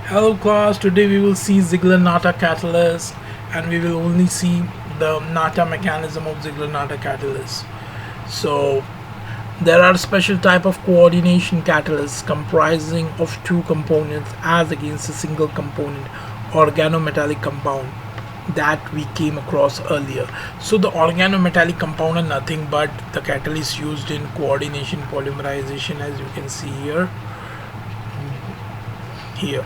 Hello class, today we will see Ziegler-Natta catalyst and we will only see the Natta mechanism of Ziegler-Natta catalyst. So there are special type of coordination catalysts comprising of two components as against a single component organometallic compound that we came across earlier. So the organometallic compound are nothing but the catalyst used in coordination polymerization, as you can see here.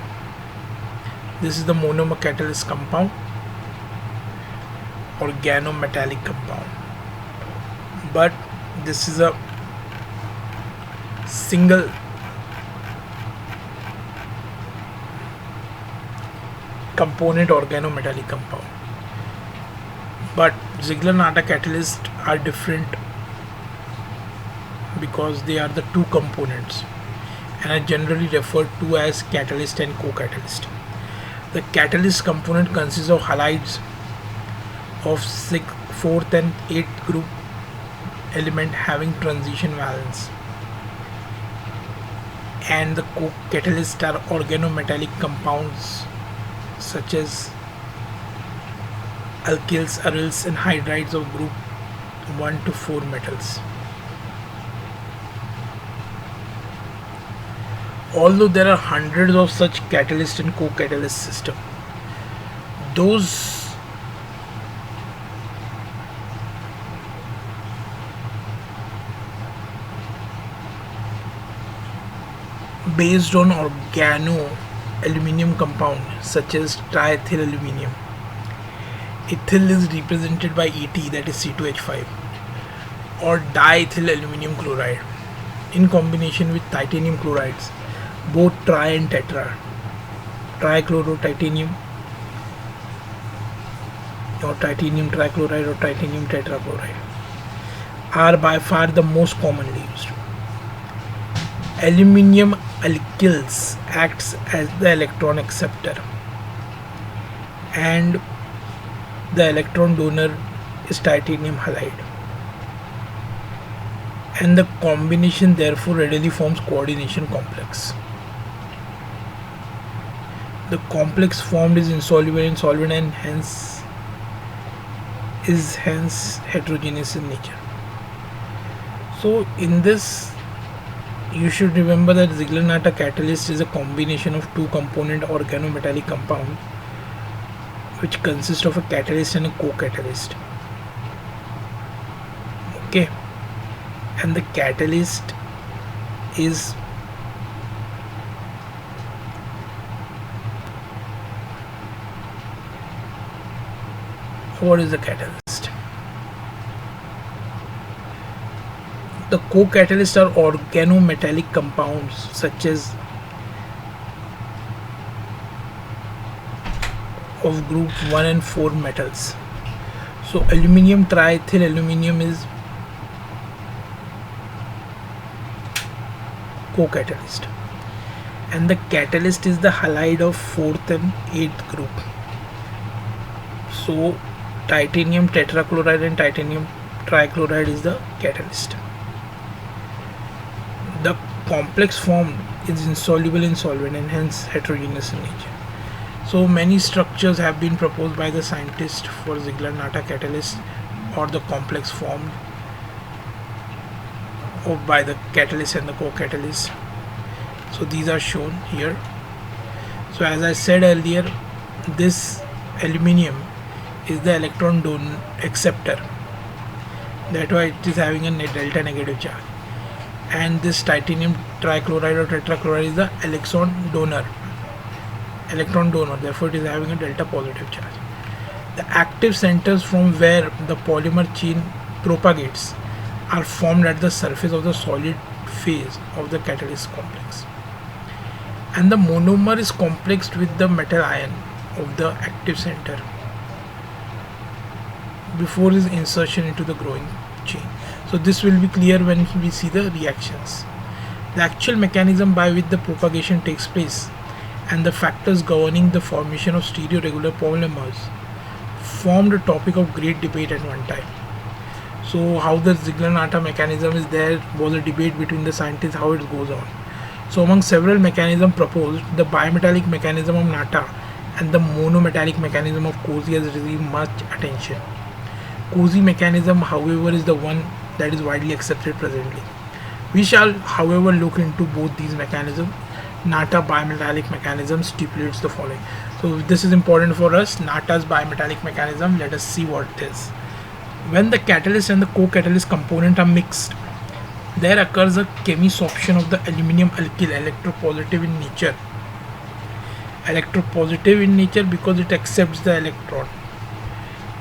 This is the monomer catalyst compound, organometallic compound. But this is a single component organometallic compound. But Ziegler-Natta catalysts are different because they are the two components and are generally referred to as catalyst and co-catalyst. The catalyst component consists of halides of 6th, 4th and 8th group element having transition valence, and the co-catalysts are organometallic compounds such as alkyls, aryls and hydrides of group 1 to 4 metals. Although there are hundreds of such catalyst and co-catalyst systems, those based on organo aluminium compound such as triethyl aluminium. Ethyl is represented by Et, that is C2H5, or diethyl aluminium chloride in combination with titanium chlorides, both tri and tetra, trichlorotitanium or titanium trichloride or titanium tetrachloride are by far the most commonly used. Aluminium alkyls acts as the electron acceptor and the electron donor is titanium halide, and the combination therefore readily forms coordination complex. The complex formed is insoluble in solvent and hence heterogeneous in nature. So in this you should remember that Ziegler-Natta catalyst is a combination of two component organometallic compound which consists of a catalyst and a co-catalyst. Okay, and the catalyst is what is the catalyst? The co-catalysts are organometallic compounds such as of groups 1 and 4 metals. So aluminium triethyl aluminium is co-catalyst, and the catalyst is the halide of 4th and 8th group. So titanium tetrachloride and titanium trichloride is the catalyst. The complex formed is insoluble in solvent and hence heterogeneous in nature. So many structures have been proposed by the scientists for Ziegler-Natta catalyst or the complex formed by the catalyst and the co-catalyst. So these are shown here. So as I said earlier, this aluminium is the electron donor acceptor, that's why it is having a delta negative charge, and this titanium trichloride or tetrachloride is the electron donor, therefore it is having a delta positive charge. The active centers from where the polymer chain propagates are formed at the surface of the solid phase of the catalyst complex, and the monomer is complexed with the metal ion of the active center before its insertion into the growing chain. So this will be clear when we see the reactions. The actual mechanism by which the propagation takes place and the factors governing the formation of stereoregular polymers formed a topic of great debate at one time. So how the Ziegler-Natta mechanism is, there was a debate between the scientists how it goes on. So among several mechanisms proposed, the bimetallic mechanism of Natta and the monometallic mechanism of Cozy has received much attention. Cozy mechanism, however, is the one that is widely accepted presently. We shall, however, look into both these mechanisms. Natta bimetallic mechanism stipulates the following. So this is important for us. Natta's bimetallic mechanism, let us see what it is. When the catalyst and the co-catalyst component are mixed, there occurs a chemisorption of the aluminum alkyl, electropositive in nature. Electropositive in nature because it accepts the electron,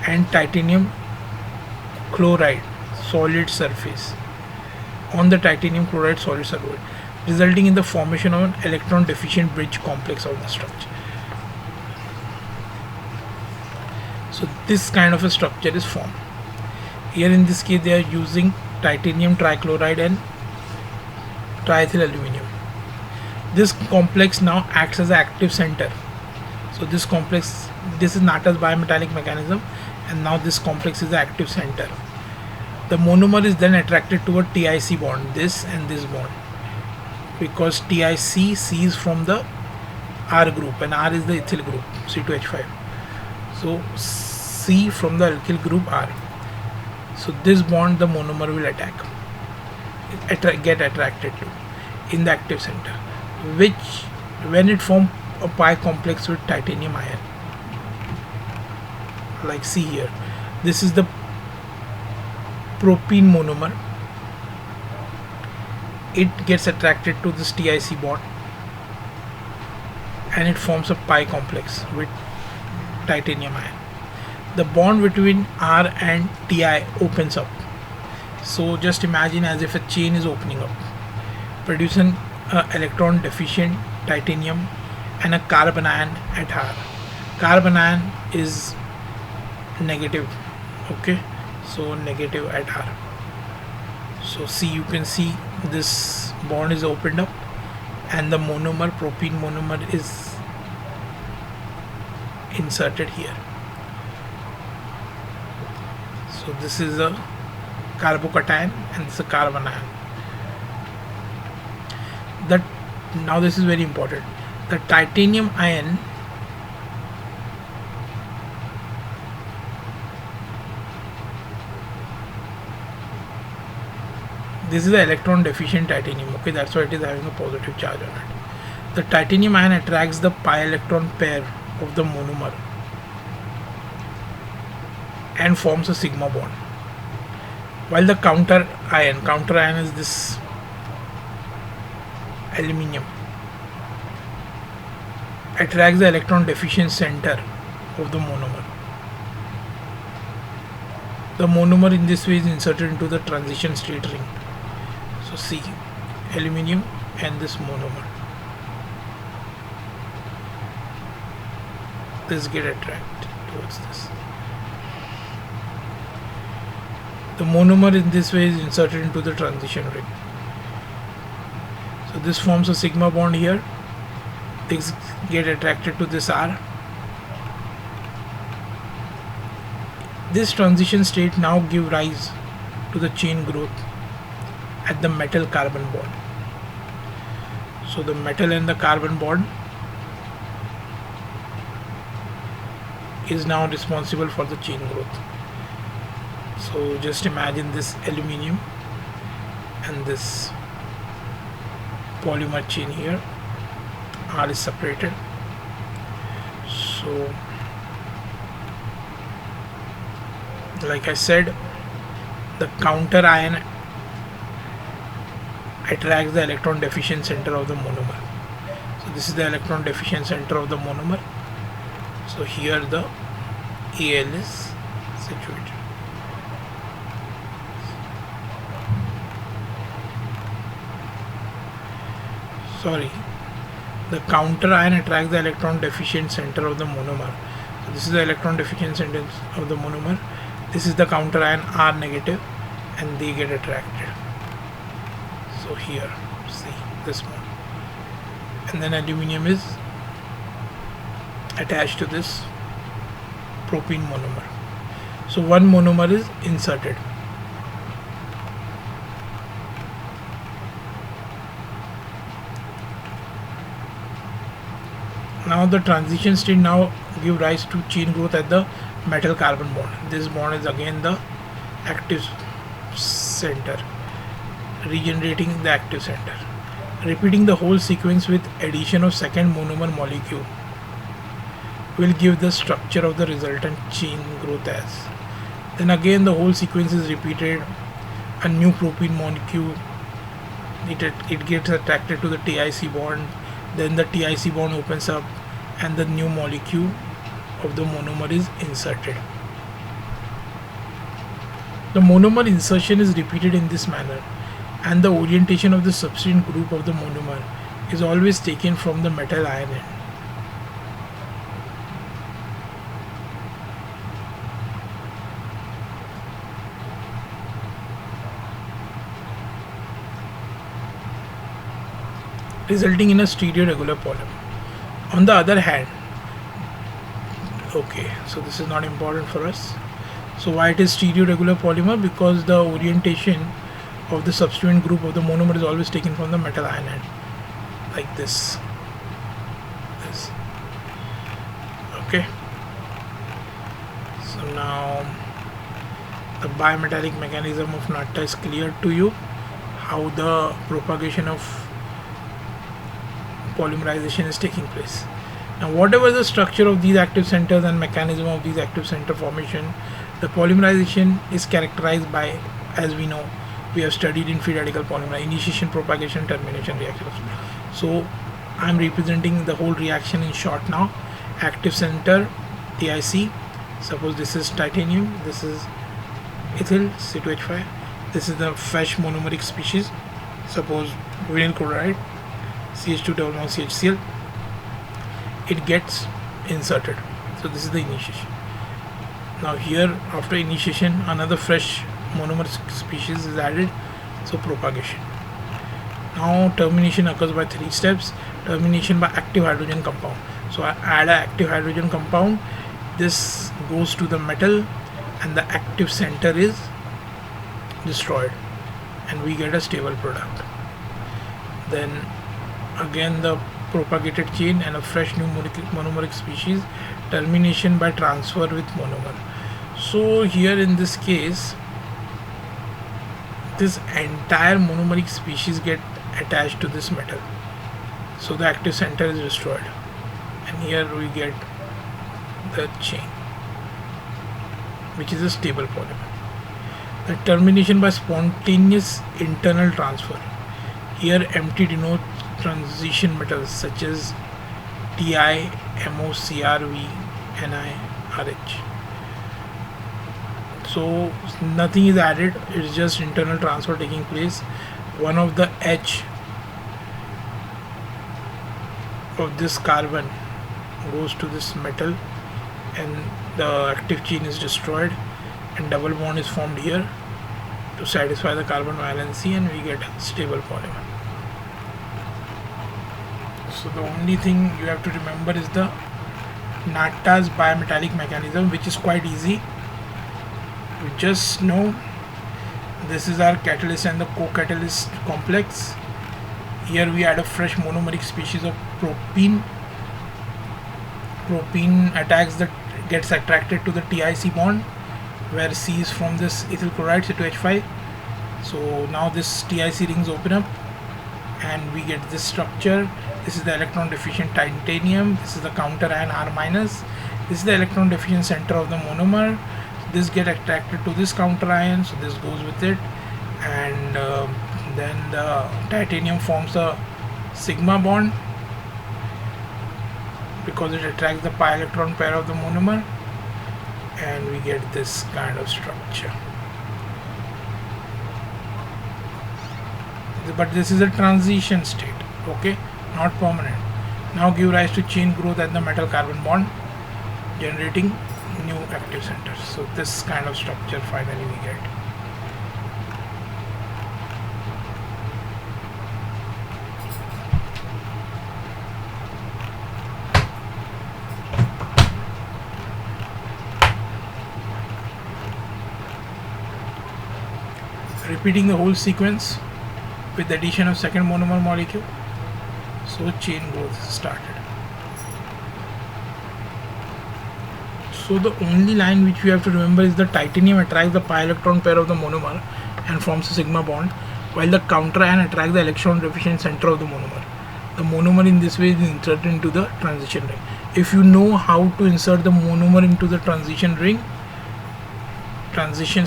and titanium chloride solid surface on the titanium chloride solid surface, resulting in the formation of an electron deficient bridge complex of the structure. So this kind of a structure is formed. Here in this case they are using titanium trichloride and triethyl aluminum. This complex now acts as an active center. So this complex, this is Natta's bimetallic mechanism, and now this complex is the active center. The monomer is then attracted to a TIC bond, this and this bond, because TIC sees from the R group and R is the ethyl group, C2H5. So C from the alkyl group R. So this bond the monomer will get attracted to in the active center, which when it forms a pi complex with titanium ion, like see here, this is the propene monomer. It gets attracted to this TIC bond and it forms a pi complex with titanium ion. The bond between R and Ti opens up. So just imagine as if a chain is opening up, producing electron deficient titanium and a carbon ion at R. Carbon ion is negative, okay, so negative at R. So see, you can see this bond is opened up and the monomer, propene monomer, is inserted here. So this is a carbocation and this is a carbon ion. That now this is very important. The titanium ion this is the electron deficient titanium, okay, that's why it is having a positive charge on it. The titanium ion attracts the pi electron pair of the monomer and forms a sigma bond, while the counter ion is this aluminum, attracts the electron deficient center of the monomer. The monomer in this way is inserted into the transition state ring. So see, aluminum and this monomer, this get attracted towards this. The monomer in this way is inserted into the transition ring. So this forms a sigma bond here. Things get attracted to this R. This transition state now give rise to the chain growth at the metal carbon bond. So the metal and the carbon bond is now responsible for the chain growth. So just imagine this aluminum and this polymer chain here, R is separated. So like I said, the counter ion attracts the electron deficient center of the monomer. So this is the electron deficient center of the monomer. So here the Al is situated. Sorry, the counter ion attracts the electron deficient center of the monomer. So this is the electron deficient center of the monomer. This is the counter ion R negative, and they get attracted. So here, see this one, and then aluminum is attached to this propene monomer. So one monomer is inserted. Now the transition state now give rise to chain growth at the metal carbon bond. This bond is again the active center, regenerating the active center. Repeating the whole sequence with addition of second monomer molecule will give the structure of the resultant chain growth as. Then again the whole sequence is repeated. A new propene molecule, it gets attracted to the TIC bond, then the TIC bond opens up and the new molecule of the monomer is inserted. The monomer insertion is repeated in this manner, and the orientation of the substituent group of the monomer is always taken from the metal ion end. Resulting in a stereoregular polymer. On the other hand, okay, so this is not important for us. So why it is stereoregular polymer? Because the orientation of the substituent group of the monomer is always taken from the metal ion end, like this. Okay. So now the bimetallic mechanism of Natta is clear to you. How the propagation of polymerization is taking place. Now whatever the structure of these active centers and mechanism of these active center formation, the polymerization is characterized by, as we know, we have studied in free radical polymer, initiation, propagation, termination reactions. So I am representing the whole reaction in short now. Active center TIC, suppose this is titanium, this is ethyl C2H5, this is the fresh monomeric species, suppose vinyl chloride CH2CHCl, it gets inserted. So this is the initiation. Now here after initiation another fresh monomer species is added, so propagation. Now termination occurs by 3 steps. Termination by active hydrogen compound. So I add an active hydrogen compound, this goes to the metal and the active center is destroyed and we get a stable product. Then again the propagated chain and a fresh new monomeric species, termination by transfer with monomer. So here in this case this entire monomeric species get attached to this metal, so the active center is destroyed and here we get the chain which is a stable polymer. The termination by spontaneous internal transfer, here empty denotes transition metals such as Ti, Mo, Cr, V, Ni, Rh. So nothing is added, it's just internal transfer taking place. One of the H of this carbon goes to this metal and the active chain is destroyed and double bond is formed here to satisfy the carbon valency and we get a stable polymer. So the only thing you have to remember is the Natta's bimetallic mechanism, which is quite easy. You just know this is our catalyst and the co-catalyst complex. Here we add a fresh monomeric species of propene. Propene gets attracted to the TIC bond where C is from this ethyl chloride C2H5. So now this TIC rings open up and we get this structure. This is the electron deficient titanium, this is the counter ion R minus, this is the electron deficient center of the monomer. This get attracted to this counter ion, so this goes with it, and then the titanium forms a sigma bond because it attracts the pi electron pair of the monomer and we get this kind of structure. But this is a transition state, okay, not permanent. Now give rise to chain growth at the metal carbon bond, generating new active centers. So this kind of structure finally we get. Repeating the whole sequence with the addition of second monomer molecule, so chain growth started. So the only line which we have to remember is the titanium attracts the pi electron pair of the monomer and forms a sigma bond, while the counter ion attracts the electron deficient center of the monomer. The monomer in this way is inserted into the transition ring. If you know how to insert the monomer into the transition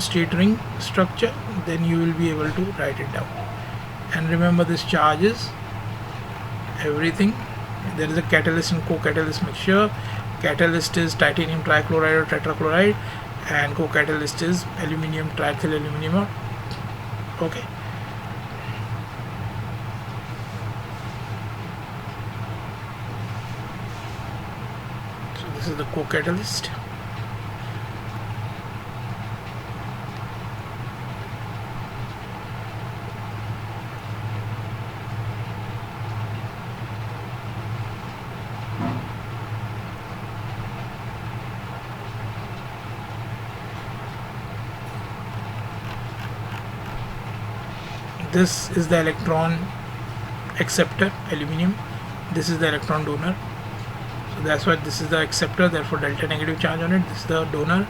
state ring structure, then you will be able to write it down. And remember, this charges everything. There is a catalyst and co-catalyst mixture. Catalyst is titanium trichloride or tetrachloride, and co-catalyst is aluminium triethyl aluminum. Okay. So this is the co-catalyst. This is the electron acceptor, aluminium. This is the electron donor. So that's why this is the acceptor, therefore delta negative charge on it. This is the donor,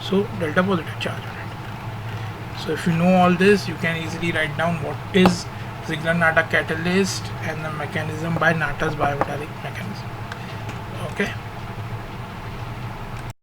so delta positive charge on it. So if you know all this, you can easily write down what is Ziegler-Natta catalyst and the mechanism by Natta's bimetallic mechanism. Okay.